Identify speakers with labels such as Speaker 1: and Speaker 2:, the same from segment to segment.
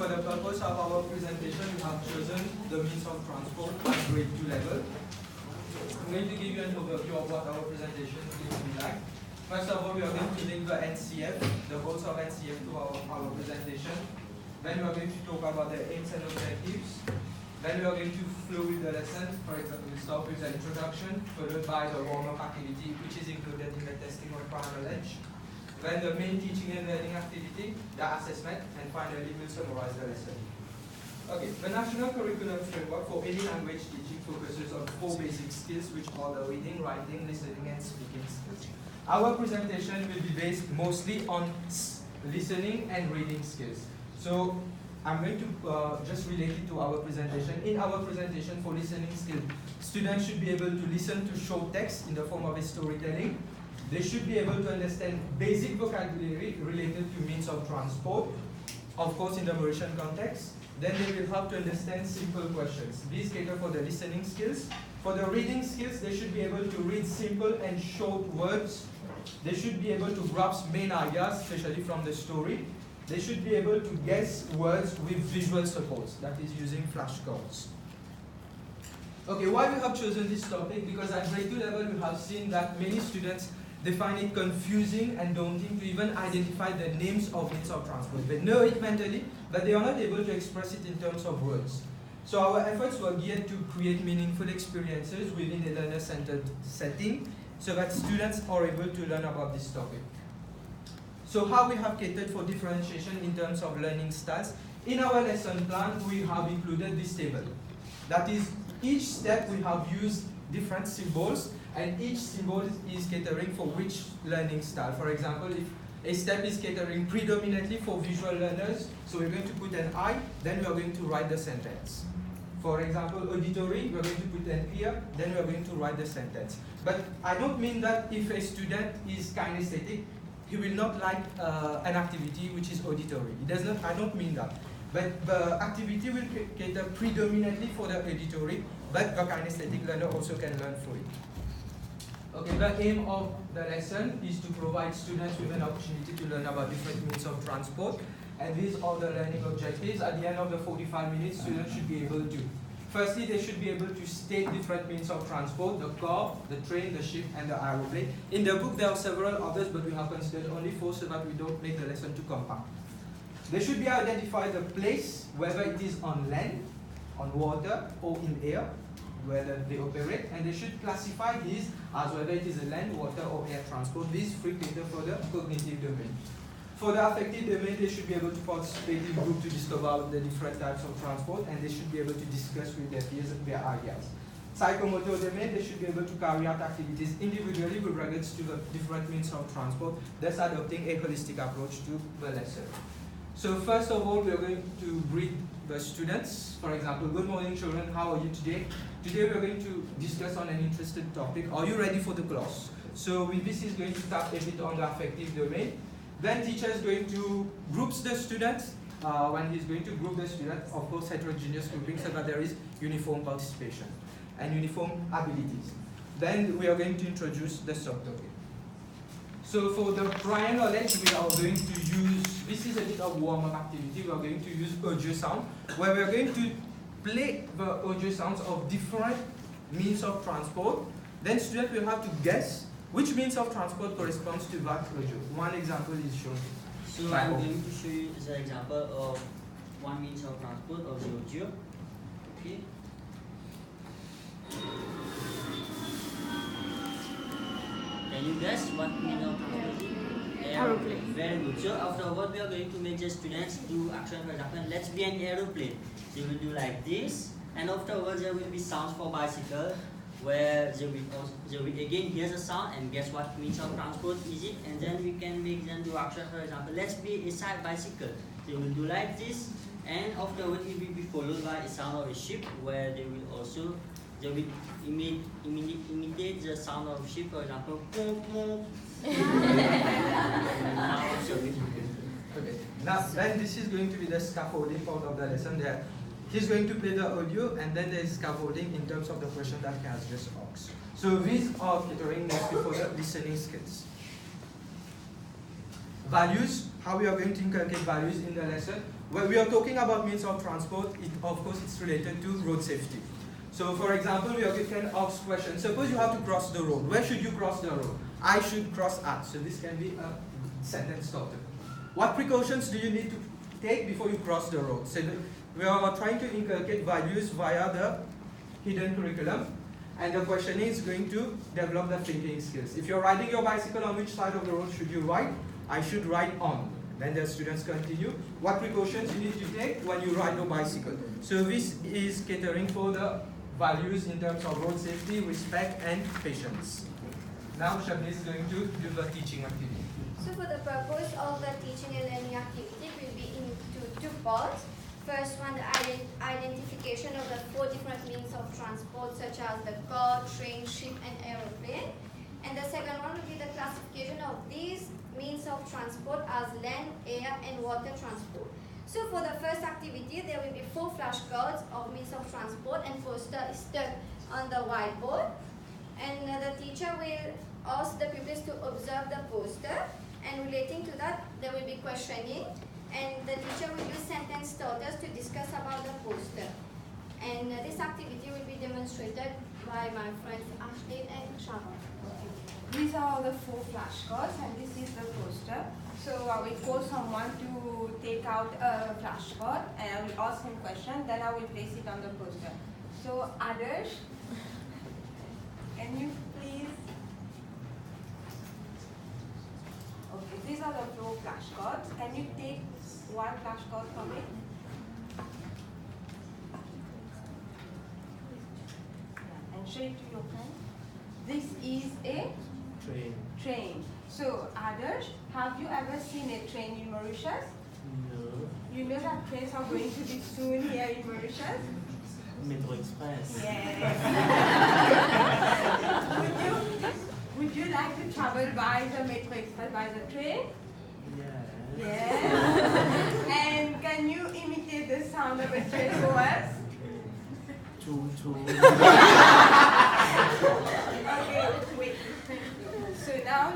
Speaker 1: for the purpose of our presentation, we have chosen the means of transport at grade 2 level. I'm going to give you an overview of what our presentation is going to be like. First of all, we are going to link the NCF, the goals of NCF to our presentation. Then we are going to talk about the aims and objectives. Then we are going to flow with the lesson. For example, we start with the introduction, followed by the warm-up activity, which is included in the testing of prior knowledge. Then the main teaching and learning activity, the assessment, and finally we'll summarize the lesson. Okay, the National Curriculum Framework for any language teaching focuses on 4 basic skills, which are the reading, writing, listening, and speaking skills. Our presentation will be based mostly on listening and reading skills. So I'm going to just relate it to our presentation. In our presentation for listening skills, students should be able to listen to short text in the form of a storytelling. They should be able to understand basic vocabulary related to means of transport, of course in the Mauritian context. Then they will have to understand simple questions. These cater for the listening skills. For the reading skills, they should be able to read simple and short words. They should be able to grasp main ideas, especially from the story. They should be able to guess words with visual supports, that is using flashcards. Okay, why we have chosen this topic? Because at grade 2 level, we have seen that many students, they find it confusing and daunting to even identify the names of means of transport. They know it mentally, but they are not able to express it in terms of words. So our efforts were geared to create meaningful experiences within a learner-centered setting so that students are able to learn about this topic. So how we have catered for differentiation in terms of learning styles? In our lesson plan, we have included this table. That is, each step we have used different symbols, and each symbol is catering for which learning style. For example, if a step is catering predominantly for visual learners, so we're going to put an I, then we are going to write the sentence. For example, auditory, we're going to put an ear, then we're going to write the sentence. But I don't mean that if a student is kinesthetic, he will not like an activity which is auditory. It does not, I don't mean that. But the activity will cater predominantly for the auditory, but the kinesthetic learner also can learn through it. Okay, the aim of the lesson is to provide students with an opportunity to learn about different means of transport. And these are the learning objectives. At the end of the 45 minutes, students should be able to. Firstly, they should be able to state different means of transport: the car, the train, the ship, and the aeroplane. In the book, there are several others, but we have considered only 4 so that we don't make the lesson too compact. They should be identify the place, whether it is on land, on water, or in air, whether they operate, and they should classify these as whether it is a land, water, or air transport. These 3 cater for the cognitive domain. For the affective domain, they should be able to participate in group to discover the different types of transport, and they should be able to discuss with their peers their ideas. Psychomotor domain, they should be able to carry out activities individually with regards to the different means of transport, thus adopting a holistic approach to the lesson. So first of all, we are going to greet the students. For example, good morning children, how are you today? Today we are going to discuss on an interesting topic. Are you ready for the class? So with this is going to tap a bit on the affective domain. Then teacher is going to group the students. When he's going to group the students, of course heterogeneous grouping so that there is uniform participation and uniform abilities. Then we are going to introduce the subtopic. So for the prior knowledge, we are going to use, this is a bit of warm-up activity, we are going to use audio sound, where we are going to play the audio sounds of different means of transport. Then students will have to guess which means of transport corresponds to that audio. One example is shown.
Speaker 2: So I'm going to show you the example of one means of transport of the audio. Okay. Can you guess what means of transport?
Speaker 3: Aeroplane.
Speaker 2: Very good. So afterward we are going to make the students do action. For example, let's be an aeroplane. They will do like this, and afterwards there will be sounds for bicycle, where they will again hear the sound and guess what means of transport is it, and then we can make them do action. For example, let's be a side bicycle. They will do like this, and afterwards it will be followed by a sound of a ship, where they will imitate the sound of ship. For example,
Speaker 1: Okay. Now then this is going to be the scaffolding part of the lesson there. He's going to play the audio, and then there is scaffolding in terms of the question that he has just asked. So these are catering mostly for the listening skills. Values. how we are going to inculcate values in the lesson. When we are talking about means of transport, of course it's related to road safety. So for example, we can ask questions. Suppose you have to cross the road. Where should you cross the road? I should cross at. So this can be a sentence starter. What precautions do you need to take before you cross the road? So we are trying to inculcate values via the hidden curriculum. And the question is going to develop the thinking skills. If you're riding your bicycle, on which side of the road should you ride? I should ride on. Then the students continue. What precautions you need to take when you ride your bicycle? So this is catering for the values in terms of road safety, respect, and patience. Now Shabni is going to do the teaching activity.
Speaker 3: So for the purpose of the teaching and learning activity, it will be into two parts. First one, the identification of the 4 different means of transport, such as the car, train, ship, and aeroplane. And the second one will be the classification of these means of transport as land, air, and water transport. So for the first activity, there will be 4 flashcards of means of transport, and poster is stuck on the whiteboard. And the teacher will ask the pupils to observe the poster, and relating to that, there will be questioning. And the teacher will use sentence starters to discuss about the poster. And this activity will be demonstrated by my friends Ashley and Sharon.
Speaker 4: These are the 4 flashcards and this is the poster. So I will call someone to take out a flashcard and I will ask him question, then I will place it on the poster. So Adarsh, can you please? Okay, these are the 4 flashcards. Can you take 1 flashcard from it? And show it to your friend. This is a train. So Adarsh, have you ever seen a train in Mauritius?
Speaker 5: No.
Speaker 4: You know that trains are going to be soon here in Mauritius?
Speaker 5: Metro Express.
Speaker 4: Yes. would you like to travel by the Metro Express, by the train?
Speaker 5: Yeah.
Speaker 4: Yes. And can you imitate the sound of a train for us?
Speaker 5: Choo choo.
Speaker 4: Okay, wait. So now,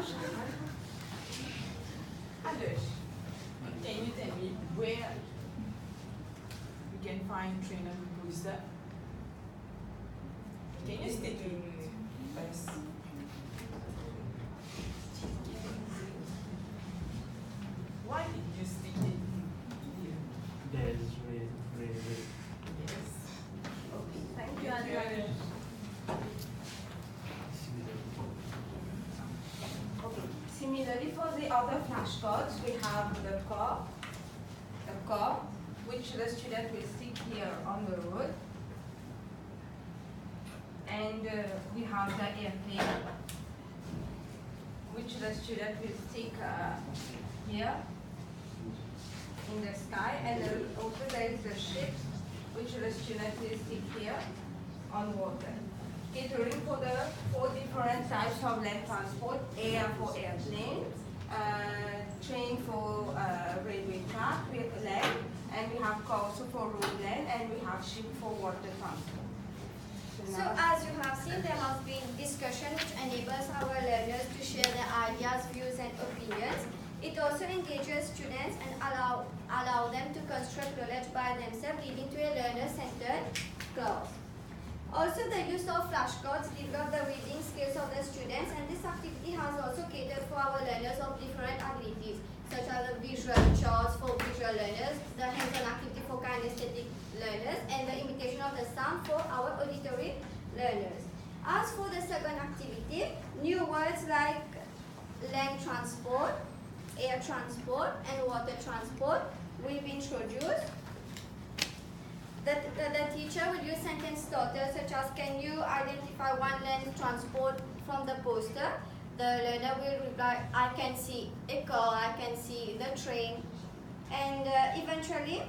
Speaker 4: Adarsh,
Speaker 6: Can you tell me where we can find train and poster? Can you state it first? Why did you stick it here?
Speaker 5: There's red.
Speaker 6: Yes.
Speaker 4: okay, thank you, Adarsh. Okay. Similarly, for the other flashcards, we have the car, which the student will stick here on the road, and we have the airplane, which the student will stick here in the sky, and also there is the ship, which the student will stick here on water. Catering for the 4 different types of land transport: air for airplane, train for railway track with land, and we have car also for road land, and we have ship for water transport.
Speaker 3: So as you have seen, there has been discussion which enables our learners to share their ideas, views, and opinions. It also engages students and allow them to construct knowledge by themselves, leading to a learner-centered class. Also, the use of flashcards develop the reading skills of the students, and this activity has also catered for our learners of different abilities, such as the visual charts for visual learners, the hands-on activity for kinesthetic learners, and the imitation of the sound for our auditory learners. As for the second activity, new words like land transport, air transport, and water transport will be introduced. The teacher will use sentence starters such as, can you identify 1 land transport from the poster? The learner will reply, I can see a car, I can see the train. And eventually,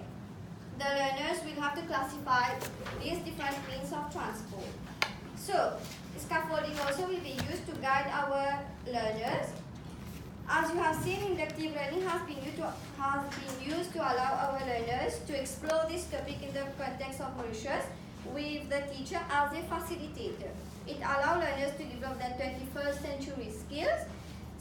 Speaker 3: the learners will have to classify these different means of transport. So, scaffolding also will be used to guide our learners. As you have seen, inductive learning has been used to allow our learners to explore this topic in the context of Mauritius with the teacher as a facilitator. It allows learners to develop their 21st century skills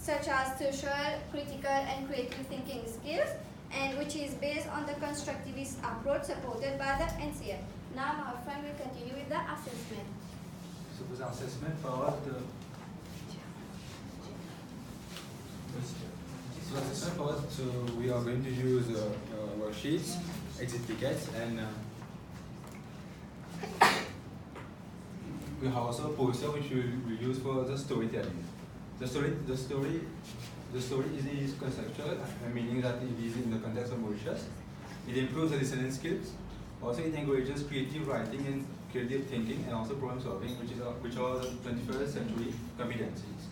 Speaker 3: such as social, critical, and creative thinking skills, and which is based on the constructivist approach supported by the NCF. Now our friend will continue with the assessment.
Speaker 7: So for the assessment part, so we are going to use worksheets, exit tickets, and we have also a poster which we will use for the storytelling. The story is conceptual, meaning that it is in the context of Mauritius. It improves the listening skills. Also, it encourages creative writing and creative thinking, and also problem solving, which are the 21st century competencies.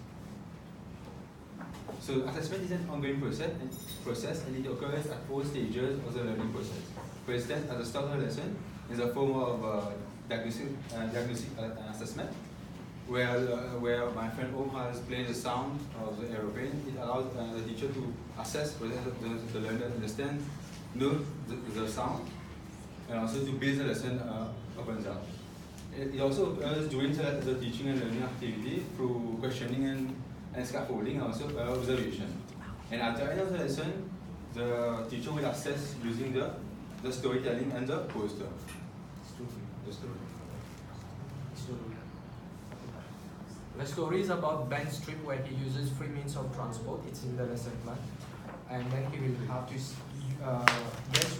Speaker 7: So, assessment is an ongoing process, and it occurs at 4 stages of the learning process. For instance, at the start of the lesson, is a form of diagnostic assessment, where my friend Om has played the sound of the aeroplane. It allows the teacher to assess whether the learner understands the sound, and also to base the lesson upon that. It also occurs during the teaching and learning activity through questioning and scaffolding, and also observation. And at the end of the lesson, the teacher will assess using the storytelling and the poster. The story.
Speaker 1: The story is about Ben's trip where he uses 3 means of transport. It's in the lesson plan. And then he will have to guess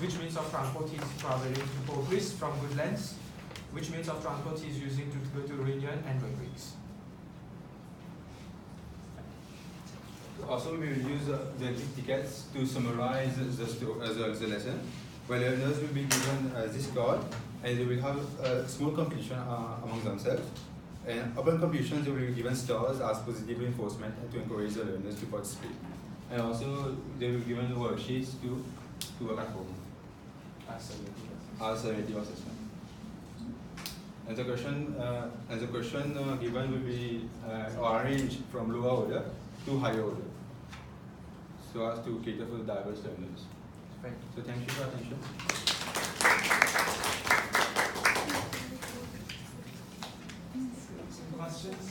Speaker 1: which means of transport he's traveling to Port Louis from Goodlands, which means of transport he's using to go to Réunion and Redbreaks.
Speaker 7: Also, we will use the tickets to summarize the lesson, where learners will be given this card, and they will have a small competition among themselves. And upon completion, they will be given stars as positive reinforcement and to encourage the learners to participate. And also, they will be given worksheets to work at home as summative assessment. And the question given will be arranged from lower order to higher order, so as to cater for the diverse learners.
Speaker 1: Right.
Speaker 7: So thank you for your attention.
Speaker 1: Questions?